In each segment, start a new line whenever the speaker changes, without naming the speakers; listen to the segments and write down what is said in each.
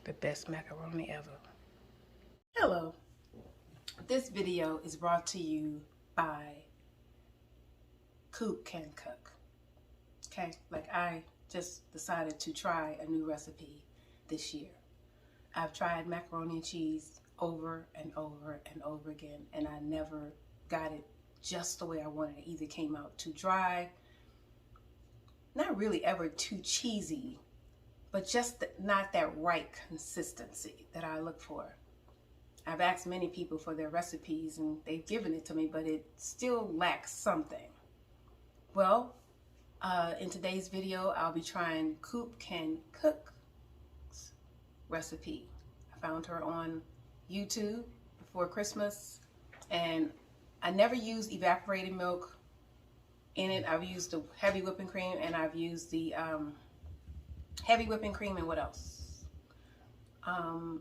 The best macaroni ever. Hello. This video is brought to you by Coop Can Cook. Okay, like I just decided to try a new recipe this year. I've tried macaroni and cheese over and over and over again, and I never got it just the way I wanted it. Either came out too dry, not really ever too cheesy, but just not that right consistency that I look for. I've asked many people for their recipes and they've given it to me, but it still lacks something. Well, in today's video, I'll be trying Coop Can Cook's recipe. I found her on YouTube before Christmas, and I never used evaporated milk in it. I've used the heavy whipping cream, and I've used the heavy whipping cream, and what else?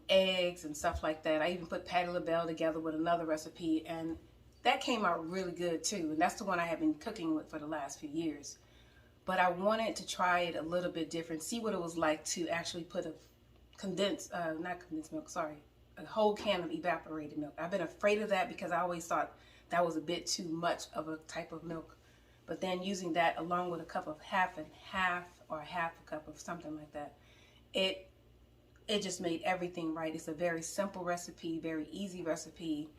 Eggs and stuff like that. I even put Patti LaBelle together with another recipe, and that came out really good too. And that's the one I have been cooking with for the last few years. But I wanted to try it a little bit different, see what it was like to actually put a a whole can of evaporated milk. I've been afraid of that because I always thought that was a bit too much of a type of milk. But then using that along with a cup of half and half, or half a cup of something like that, it just made everything right. It's a very simple recipe, very easy recipe,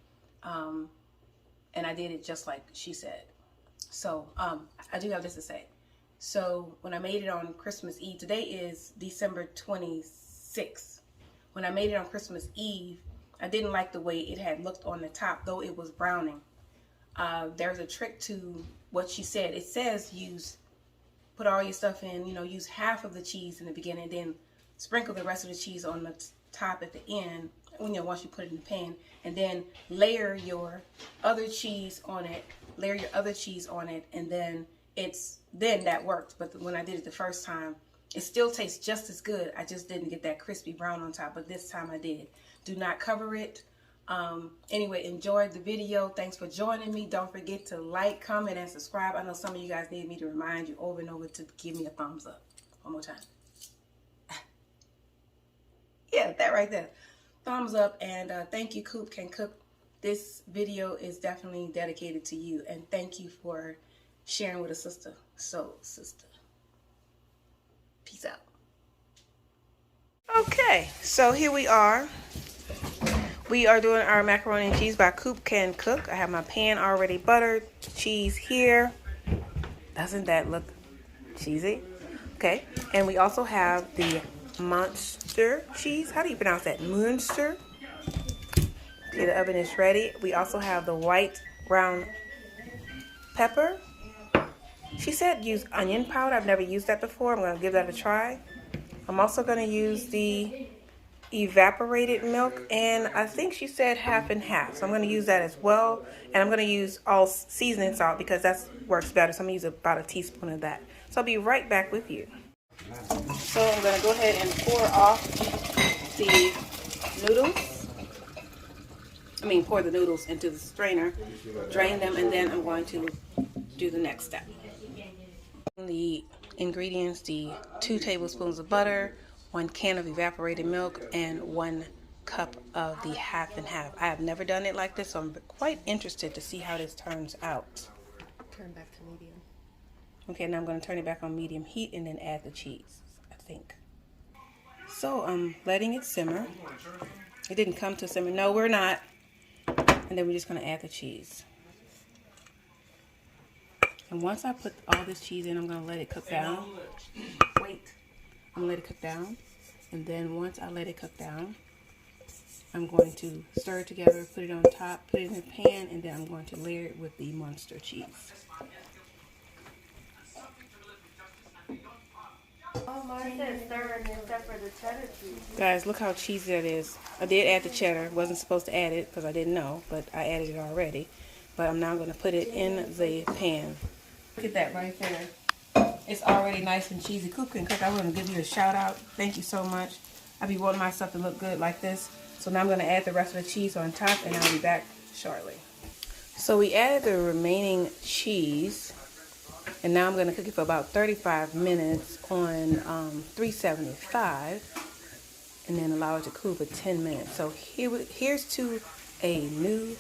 and I did it just like she said. So I do have this to say. So when I made it on Christmas Eve, today is December 26th. When I made it on Christmas Eve, I didn't like the way it had looked on the top, though it was browning. There's a trick to what she said. It says put all your stuff in, use half of the cheese in the beginning, then sprinkle the rest of the cheese on the top at the end, once you put it in the pan, and then layer your other cheese on it, and then that worked. But when I did it the first time, it still tastes just as good. I just didn't get that crispy brown on top, but this time I did. Do not cover it. Anyway, enjoyed the video. Thanks for joining me. Don't forget to like, comment, and subscribe. I know some of you guys need me to remind you over and over to give me a thumbs up. One more time. Yeah, that right there. Thumbs up, and thank you, Coop Can Cook. This video is definitely dedicated to you, and thank you for sharing with a sister. So, sister. Peace out. Okay, so here we are. We are doing our macaroni and cheese by Coop Can Cook. I have my pan already buttered, cheese here. Doesn't that look cheesy? Okay, and we also have the Monster cheese. How do you pronounce that? Munster. Okay, the oven is ready. We also have the white brown pepper. She said use onion powder. I've never used that before. I'm going to give that a try. I'm also going to use the evaporated milk, and I think she said half and half. So I'm going to use that as well. And I'm going to use all seasoning salt because that works better. So I'm going to use about a teaspoon of that. So I'll be right back with you. So I'm going to go ahead and pour off the noodles. Pour the noodles into the strainer, drain them, and then I'm going to do the next step. The ingredients: the 2 tablespoons of butter, 1 can of evaporated milk, and 1 cup of the half and half. I have never done it like this, so I'm quite interested to see how this turns out.
Turn back to medium.
Okay, now I'm going to turn it back on medium heat and then add the cheese, I think. So I'm letting it simmer. It didn't come to simmer. No, we're not. And then we're just going to add the cheese. And once I put all this cheese in, I'm going to let it cook down. Wait. I'm going to let it cook down. And then once I let it cook down, I'm going to stir it together, put it on top, put it in the pan, and then I'm going to layer it with the Monster cheese.
Oh, mine says stir except for the cheddar cheese.
Guys, look how cheesy that is. I did add the cheddar. Wasn't supposed to add it because I didn't know, but I added it already. But I'm now going to put it in the pan. Look at that right there. It's already nice and cheesy. Coop Can Cook, I want to give you a shout out. Thank you so much. I be wanting my stuff to look good like this. So now I'm going to add the rest of the cheese on top, and I'll be back shortly. So we added the remaining cheese. And now I'm going to cook it for about 35 minutes on 375. and then allow it to cool for 10 minutes. So here's to a new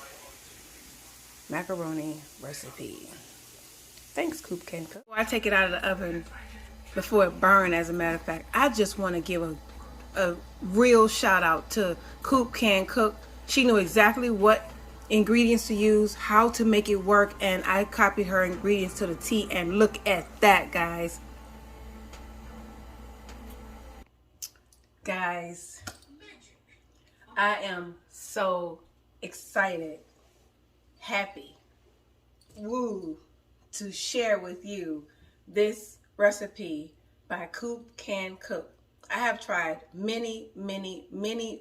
macaroni recipe. Thanks, Coop Can Cook. Before I take it out of the oven, before it burns, as a matter of fact, I just want to give a real shout out to Coop Can Cook. She knew exactly what ingredients to use, how to make it work, and I copied her ingredients to the T, and look at that, guys. Guys, I am so excited, happy, woo, to share with you this recipe by Coop Can Cook. I have tried many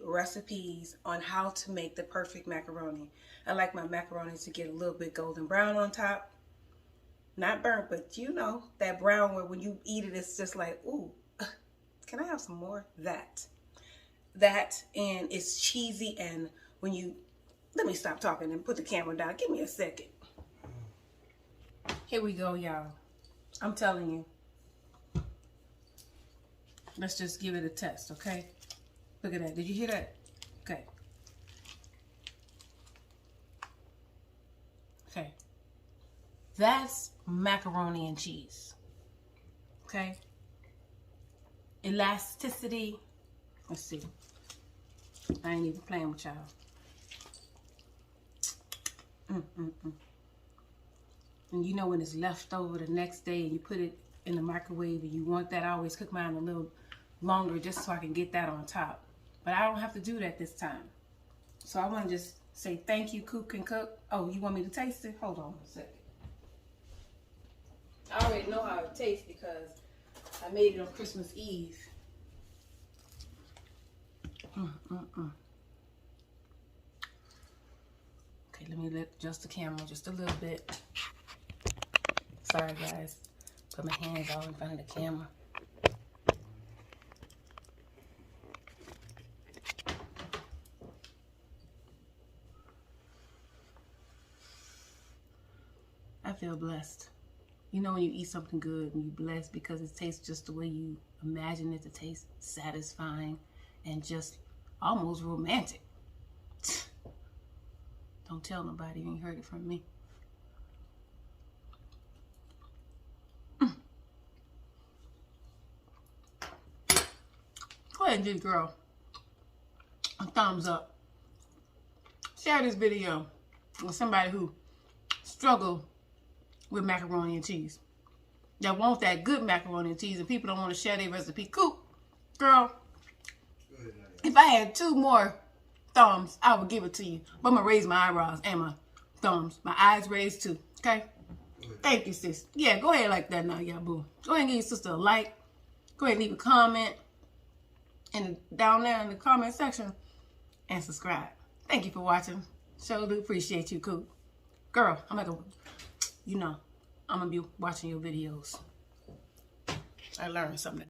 recipes on how to make the perfect macaroni. I like my macaroni to get a little bit golden brown on top. Not burnt, but you know, that brown where when you eat it, it's just like, ooh, can I have some more? That, and it's cheesy, and when you, let me stop talking and put the camera down. Give me a second. Here we go, y'all. I'm telling you. Let's just give it a test, okay? Look at that. Did you hear that? Okay. Okay. That's macaroni and cheese. Okay? Elasticity. Let's see. I ain't even playing with y'all. And you know when it's left over the next day and you put it in the microwave and you want that, I always cook mine a little longer just so I can get that on top. But I don't have to do that this time. So I want to just say thank you, Coop Can Cook. Oh, you want me to taste it? Hold on a second. I already know how it tastes because I made it on Christmas Eve. Okay, let me adjust the camera just a little bit. Sorry, guys. Put my hands all in front of the camera. I feel blessed. You know when you eat something good and you're blessed because it tastes just the way you imagine it to taste, satisfying and just almost romantic. Don't tell nobody, you ain't heard it from me. Go ahead and give girl a thumbs up. Share this video with somebody who struggle with macaroni and cheese. That want that good macaroni and cheese and people don't want to share their recipe. Coop, girl, if I had 2 more thumbs, I would give it to you. But I'm going to raise my eyebrows and my thumbs. My eyes raised too, okay? Thank you, sis. Yeah, go ahead like that now, y'all, boo. Go ahead and give your sister a like. Go ahead and leave a comment. And down there in the comment section. And subscribe. Thank you for watching. Sure do appreciate you, Coop. Girl, I'm going to, you know, I'm going to be watching your videos. I learned something.